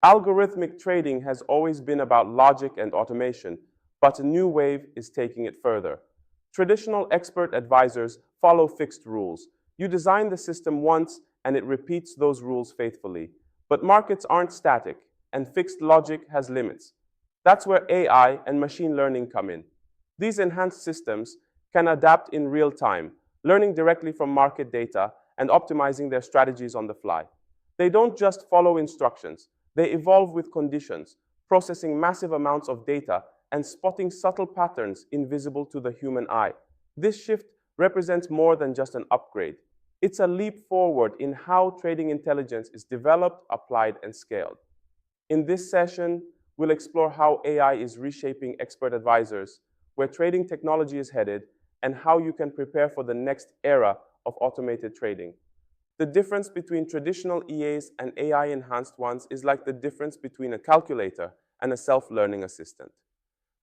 Algorithmic trading has always been about logic and automation, but a new wave is taking it further. Traditional expert advisors follow fixed rules. You design the system once and it repeats those rules faithfully. But markets aren't static, and fixed logic has limits. That's where AI and machine learning come in. These enhanced systems can adapt in real time, learning directly from market data and optimizing their strategies on the fly. They don't just follow instructions, they evolve with conditions, processing massive amounts of data and spotting subtle patterns invisible to the human eye. This shift represents more than just an upgrade. It's a leap forward in how trading intelligence is developed, applied, and scaled. In this session, we'll explore how AI is reshaping expert advisors, where trading technology is headed, and how you can prepare for the next era of automated trading. The difference between traditional EAs and AI-enhanced ones is like the difference between a calculator and a self-learning assistant.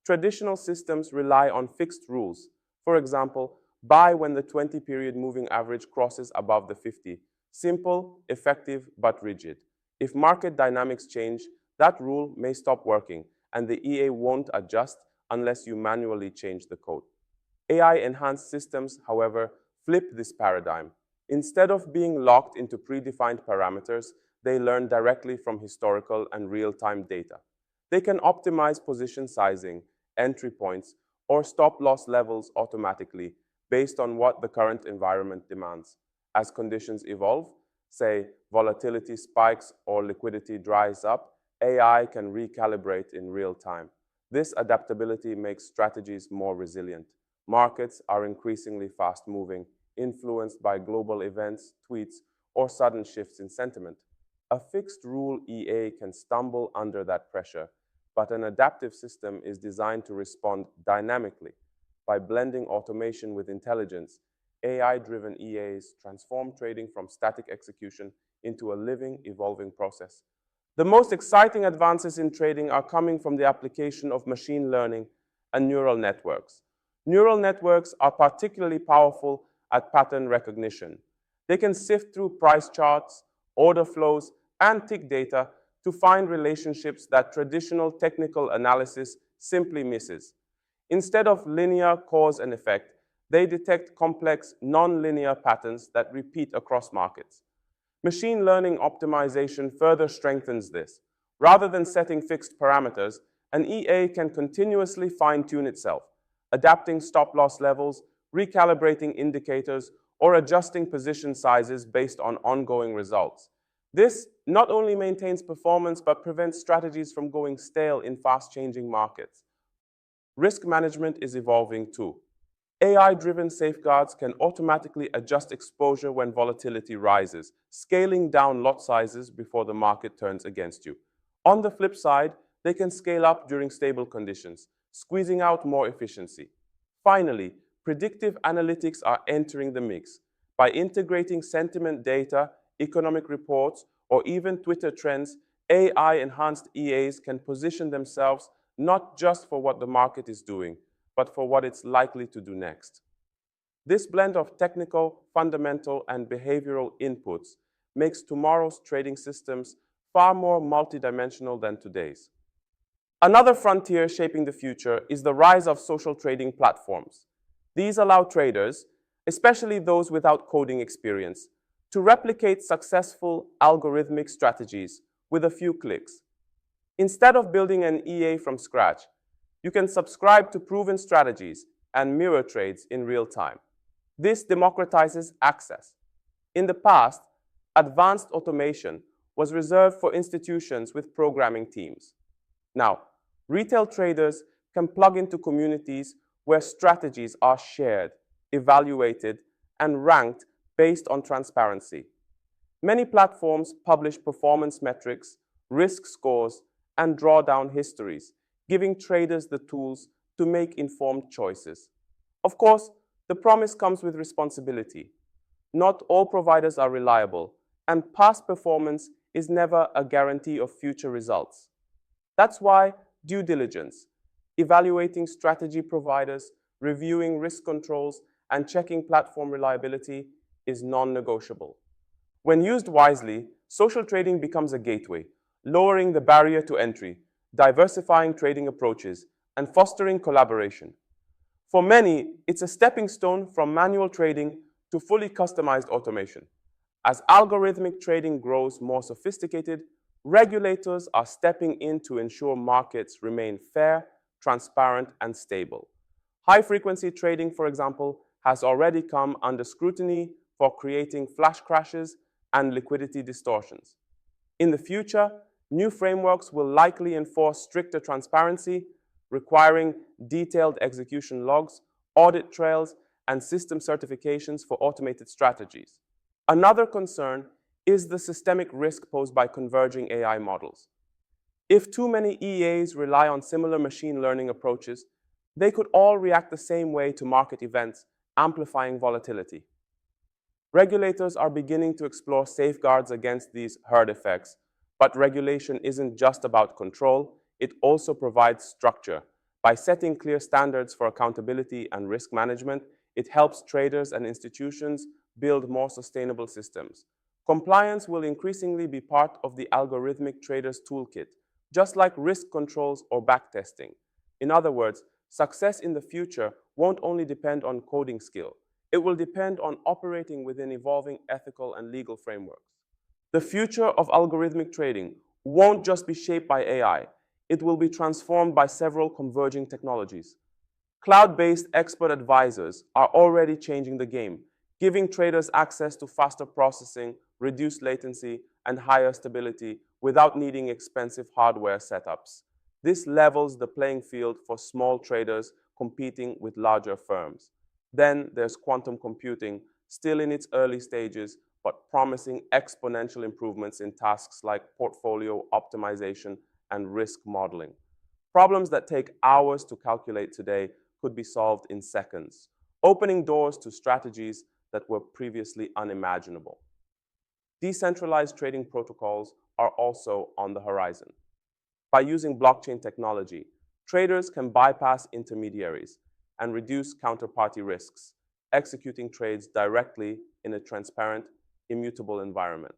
Traditional systems rely on fixed rules. For example, buy when the 20-period moving average crosses above the 50. Simple, effective, but rigid. If market dynamics change, that rule may stop working, and the EA won't adjust unless you manually change the code. AI-enhanced systems, however, flip this paradigm. Instead of being locked into predefined parameters, they learn directly from historical and real-time data. They can optimize position sizing, entry points, or stop-loss levels automatically based on what the current environment demands. As conditions evolve, say volatility spikes or liquidity dries up, AI can recalibrate in real time. This adaptability makes strategies more resilient. Markets are increasingly fast-moving, influenced by global events, tweets, or sudden shifts in sentiment. A fixed-rule EA can stumble under that pressure, but an adaptive system is designed to respond dynamically. By blending automation with intelligence, AI-driven EAs transform trading from static execution into a living, evolving process. The most exciting advances in trading are coming from the application of machine learning and neural networks. Neural networks are particularly powerful at pattern recognition. They can sift through price charts, order flows, and tick data to find relationships that traditional technical analysis simply misses. Instead of linear cause and effect, they detect complex, non-linear patterns that repeat across markets. Machine learning optimization further strengthens this. Rather than setting fixed parameters, an EA can continuously fine-tune itself, adapting stop-loss levels, recalibrating indicators, or adjusting position sizes based on ongoing results. This not only maintains performance, but prevents strategies from going stale in fast-changing markets. Risk management is evolving too. AI-driven safeguards can automatically adjust exposure when volatility rises, scaling down lot sizes before the market turns against you. On the flip side, they can scale up during stable conditions, squeezing out more efficiency. Finally, predictive analytics are entering the mix. By integrating sentiment data, economic reports, or even Twitter trends, AI-enhanced EAs can position themselves not just for what the market is doing, but for what it's likely to do next. This blend of technical, fundamental, and behavioral inputs makes tomorrow's trading systems far more multidimensional than today's. Another frontier shaping the future is the rise of social trading platforms. These allow traders, especially those without coding experience, to replicate successful algorithmic strategies with a few clicks. Instead of building an EA from scratch, you can subscribe to proven strategies and mirror trades in real time. This democratizes access. In the past, advanced automation was reserved for institutions with programming teams. Now, retail traders can plug into communities where strategies are shared, evaluated, and ranked based on transparency. Many platforms publish performance metrics, risk scores, and drawdown histories, giving traders the tools to make informed choices. Of course, the promise comes with responsibility. Not all providers are reliable, and past performance is never a guarantee of future results. That's why due diligence, evaluating strategy providers, reviewing risk controls, and checking platform reliability is non-negotiable. When used wisely, social trading becomes a gateway, lowering the barrier to entry, diversifying trading approaches, and fostering collaboration. For many, it's a stepping stone from manual trading to fully customized automation. As algorithmic trading grows more sophisticated, regulators are stepping in to ensure markets remain fair, transparent, and stable. High-frequency trading, for example, has already come under scrutiny for creating flash crashes and liquidity distortions. In the future, new frameworks will likely enforce stricter transparency, requiring detailed execution logs, audit trails, and system certifications for automated strategies. Another concern is the systemic risk posed by converging AI models. If too many EAs rely on similar machine learning approaches, they could all react the same way to market events, amplifying volatility. Regulators are beginning to explore safeguards against these herd effects, but regulation isn't just about control, it also provides structure. By setting clear standards for accountability and risk management, it helps traders and institutions build more sustainable systems. Compliance will increasingly be part of the algorithmic trader's toolkit, just like risk controls or backtesting. In other words, success in the future won't only depend on coding skill. It will depend on operating within evolving ethical and legal frameworks. The future of algorithmic trading won't just be shaped by AI. It will be transformed by several converging technologies. Cloud-based expert advisors are already changing the game, giving traders access to faster processing, reduced latency, and higher stability without needing expensive hardware setups. This levels the playing field for small traders competing with larger firms. Then there's quantum computing, still in its early stages, but promising exponential improvements in tasks like portfolio optimization and risk modeling. Problems that take hours to calculate today could be solved in seconds, opening doors to strategies that were previously unimaginable. Decentralized trading protocols are also on the horizon. By using blockchain technology, traders can bypass intermediaries and reduce counterparty risks, executing trades directly in a transparent, immutable environment.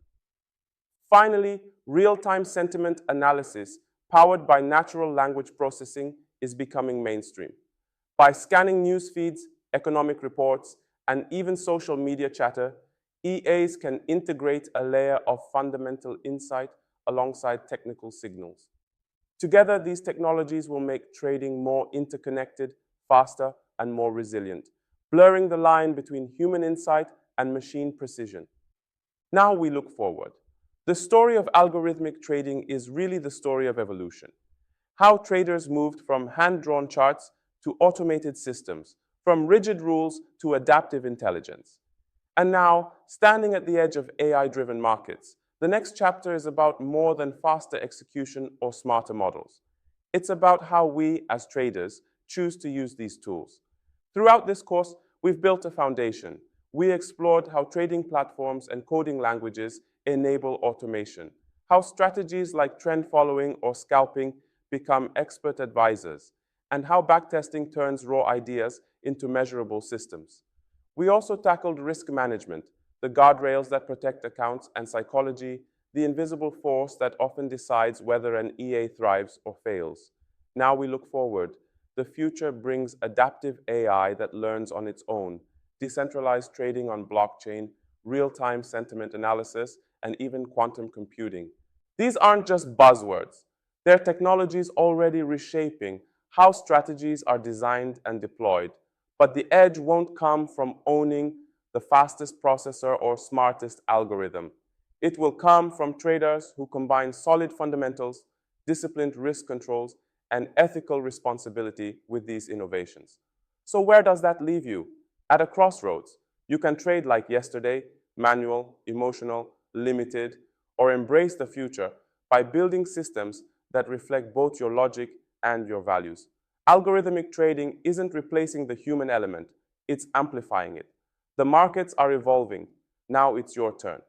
Finally, real-time sentiment analysis powered by natural language processing is becoming mainstream. By scanning news feeds, economic reports, and even social media chatter, EAs can integrate a layer of fundamental insight alongside technical signals. Together, these technologies will make trading more interconnected, faster, and more resilient, blurring the line between human insight and machine precision. Now we look forward. The story of algorithmic trading is really the story of evolution. How traders moved from hand-drawn charts to automated systems, from rigid rules to adaptive intelligence. And now, standing at the edge of AI-driven markets, the next chapter is about more than faster execution or smarter models. It's about how we, as traders, choose to use these tools. Throughout this course, we've built a foundation. We explored how trading platforms and coding languages enable automation, how strategies like trend following or scalping become expert advisors, and how backtesting turns raw ideas into measurable systems. We also tackled risk management, the guardrails that protect accounts, and psychology, the invisible force that often decides whether an EA thrives or fails. Now we look forward. The future brings adaptive AI that learns on its own, decentralized trading on blockchain, real-time sentiment analysis, and even quantum computing. These aren't just buzzwords. They're technologies already reshaping how strategies are designed and deployed. But the edge won't come from owning the fastest processor or smartest algorithm. It will come from traders who combine solid fundamentals, disciplined risk controls, and ethical responsibility with these innovations. So where does that leave you? At a crossroads. You can trade like yesterday, manual, emotional, limited, or embrace the future by building systems that reflect both your logic and your values. Algorithmic trading isn't replacing the human element, it's amplifying it. The markets are evolving. Now it's your turn.